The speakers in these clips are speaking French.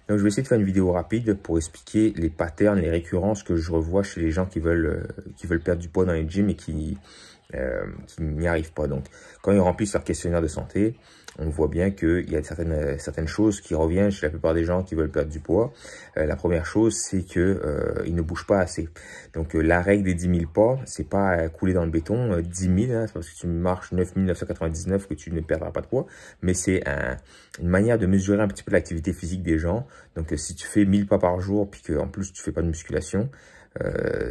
Donc, je vais essayer de faire une vidéo rapide pour expliquer les patterns, les récurrences que je revois chez les gens qui veulent perdre du poids dans les gyms et qui n'y arrivent pas. Donc, quand ils remplissent leur questionnaire de santé, on voit bien qu'il y a certaines choses qui reviennent chez la plupart des gens qui veulent perdre du poids. La première chose, c'est que ils ne bougent pas assez. Donc, la règle des 10 000 pas, c'est pas couler dans le béton. 10 000, hein, c'est parce que tu marches 9 999 que tu ne perdras pas de poids. Mais c'est une manière de mesurer un petit peu l'activité physique des gens. Donc, si tu fais 1000 pas par jour, puis qu'en plus tu fais pas de musculation,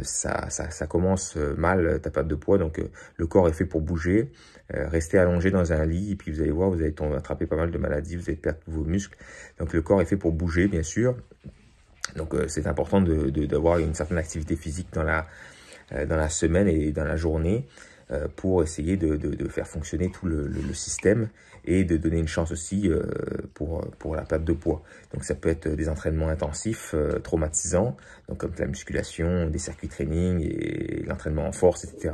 ça commence mal ta perte de poids. Donc le corps est fait pour bouger, rester allongé dans un lit et puis vous allez voir, vous allez attraper pas mal de maladies, vous allez perdre vos muscles. Donc le corps est fait pour bouger, bien sûr. Donc c'est important d'avoir une certaine activité physique dans la semaine et dans la journée pour essayer de faire fonctionner tout le système et de donner une chance aussi pour la perte de poids. Donc ça peut être des entraînements intensifs, traumatisants, donc comme la musculation, des circuits training et l'entraînement en force, etc.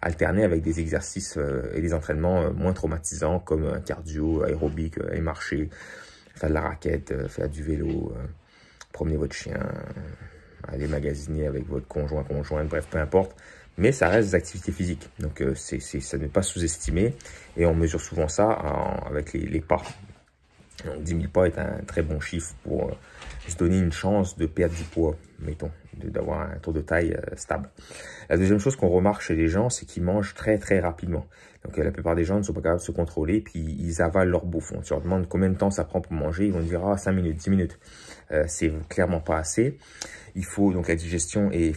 Alterner avec des exercices et des entraînements moins traumatisants comme un cardio, aérobique, aller marcher, faire de la raquette, faire du vélo, promener votre chien, aller magasiner avec votre conjointe, bref, peu importe. Mais ça reste des activités physiques. Donc, ça ne pas sous-estimer. Et on mesure souvent ça avec les pas. Donc, 10 000 pas est un très bon chiffre pour se donner une chance de perdre du poids, mettons, d'avoir un tour de taille stable. La deuxième chose qu'on remarque chez les gens, c'est qu'ils mangent très, très rapidement. Donc, la plupart des gens ne sont pas capables de se contrôler, puis ils avalent leur bouffe. On leur demande combien de temps ça prend pour manger. Ils vont dire, ah, 5 minutes, 10 minutes. C'est clairement pas assez. Il faut, donc, la digestion est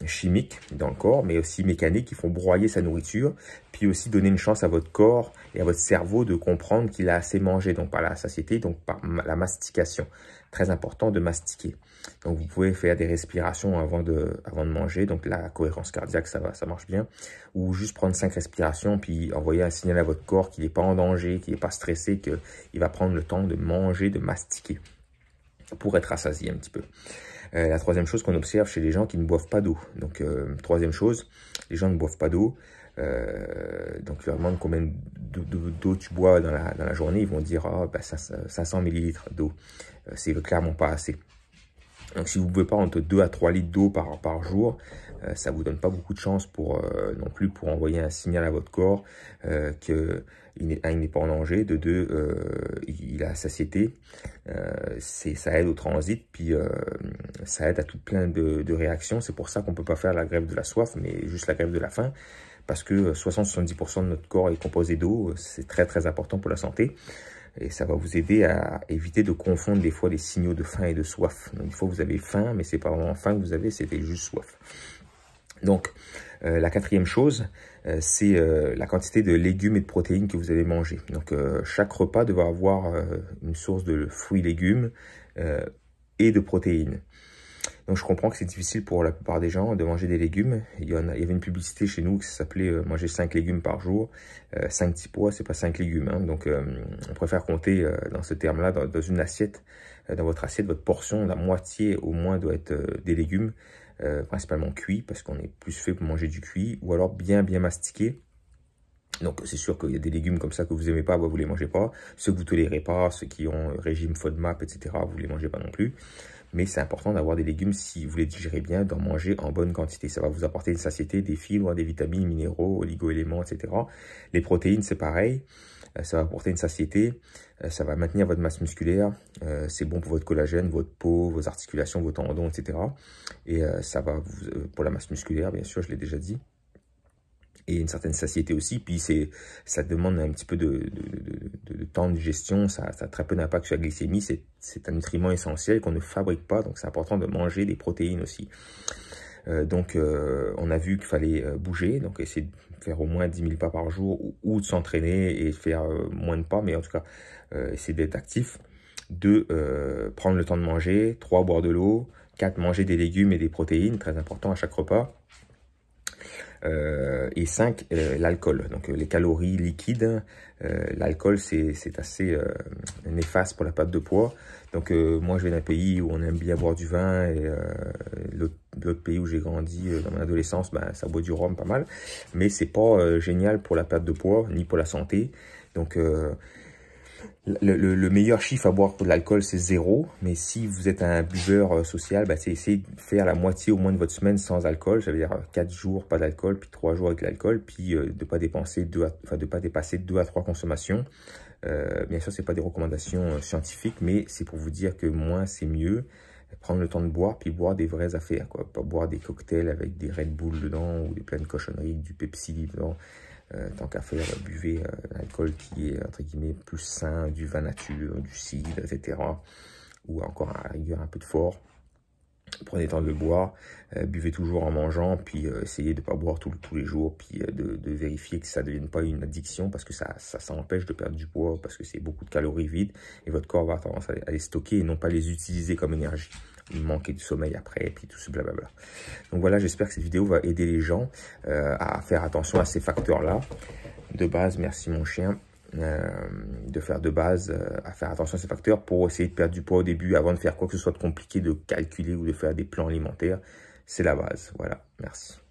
chimiques dans le corps, mais aussi mécaniques qui font broyer sa nourriture, puis aussi donner une chance à votre corps et à votre cerveau de comprendre qu'il a assez mangé, donc par la satiété, donc par la mastication. Très important de mastiquer. Donc vous pouvez faire des respirations avant de manger, donc la cohérence cardiaque, ça marche bien, ou juste prendre 5 respirations, puis envoyer un signal à votre corps qu'il n'est pas en danger, qu'il n'est pas stressé, qu'il va prendre le temps de manger, de mastiquer, pour être rassasié un petit peu. La troisième chose qu'on observe chez les gens qui ne boivent pas d'eau. Donc, troisième chose, les gens ne boivent pas d'eau. Donc, tu leur demandes combien d'eau tu bois dans la journée. Ils vont dire, ah, bah, 500 millilitres d'eau. C'est clairement pas assez. Donc, si vous ne buvez pas entre 2 à 3 litres d'eau par jour, ça ne vous donne pas beaucoup de chance non plus pour envoyer un signal à votre corps qu'il n'est pas en danger, de deux, il a satiété, ça aide au transit, puis ça aide à tout plein de réactions. C'est pour ça qu'on ne peut pas faire la grève de la soif, mais juste la grève de la faim, parce que 60-70% de notre corps est composé d'eau. C'est très très important pour la santé. Et ça va vous aider à éviter de confondre des fois les signaux de faim et de soif. Donc, des fois, vous avez faim, mais c'est pas vraiment faim que vous avez, c'était juste soif. Donc, la quatrième chose, c'est la quantité de légumes et de protéines que vous allez manger. Donc, chaque repas devra avoir une source de fruits et légumes et de protéines. Donc, je comprends que c'est difficile pour la plupart des gens de manger des légumes. Il y avait une publicité chez nous qui s'appelait manger 5 légumes par jour. 5 petits pois, c'est pas 5 légumes. Hein. Donc, on préfère compter dans ce terme-là, dans une assiette. Dans votre assiette, votre portion, la moitié au moins doit être des légumes, principalement cuits, parce qu'on est plus fait pour manger du cuit, ou alors bien mastiqué. Donc, c'est sûr qu'il y a des légumes comme ça que vous aimez pas, vous les mangez pas. Ceux que vous tolérez pas, ceux qui ont régime FODMAP, etc., vous les mangez pas non plus. Mais c'est important d'avoir des légumes, si vous les digérez bien, d'en manger en bonne quantité. Ça va vous apporter une satiété, des fibres, des vitamines, minéraux, oligo-éléments, etc. Les protéines, c'est pareil. Ça va apporter une satiété. Ça va maintenir votre masse musculaire. C'est bon pour votre collagène, votre peau, vos articulations, vos tendons, etc. Et ça va pour la masse musculaire, bien sûr, je l'ai déjà dit. Et une certaine satiété aussi, puis ça demande un petit peu de temps de digestion, ça a très peu d'impact sur la glycémie, c'est un nutriment essentiel qu'on ne fabrique pas, donc c'est important de manger des protéines aussi. Donc on a vu qu'il fallait bouger, donc essayer de faire au moins 10 000 pas par jour, ou de s'entraîner et faire moins de pas, mais en tout cas essayer d'être actif. 2, prendre le temps de manger. 3, boire de l'eau. 4, manger des légumes et des protéines, très important à chaque repas. Et 5, l'alcool, donc les calories liquides. L'alcool, c'est assez néfaste pour la perte de poids. Donc moi, je viens d'un pays où on aime bien boire du vin, et l'autre pays où j'ai grandi dans mon adolescence, ben, ça boit du rhum pas mal. Mais c'est pas génial pour la perte de poids, ni pour la santé. Donc Le meilleur chiffre à boire pour de l'alcool, c'est 0. Mais si vous êtes un buveur social, c'est essayer de faire la moitié au moins de votre semaine sans alcool. Ça veut dire 4 jours pas d'alcool, puis 3 jours avec l'alcool, puis de ne pas dépasser 2 à 3 consommations. Bien sûr, ce n'est pas des recommandations scientifiques, mais c'est pour vous dire que moins, c'est mieux. Prendre le temps de boire, puis boire des vraies affaires, quoi. Pas boire des cocktails avec des Red Bull dedans ou des plein de cochonneries, du Pepsi dedans. Tant qu'à faire, buvez un alcool qui est, entre guillemets, plus sain, du vin nature, du cidre, etc. Ou encore à la rigueur un peu de fort. Prenez le temps de le boire, buvez toujours en mangeant, puis essayez de ne pas boire tous les jours, puis de vérifier que ça ne devienne pas une addiction, parce que ça empêche de perdre du poids, parce que c'est beaucoup de calories vides, et votre corps va avoir tendance à les stocker et non pas les utiliser comme énergie. Manquer du sommeil après, puis tout ce blablabla. Donc voilà, j'espère que cette vidéo va aider les gens à faire attention à ces facteurs-là. De base, merci mon chien. De faire de base, à faire attention à ces facteurs pour essayer de perdre du poids au début avant de faire quoi que ce soit de compliqué, de calculer ou de faire des plans alimentaires. C'est la base. Voilà, merci.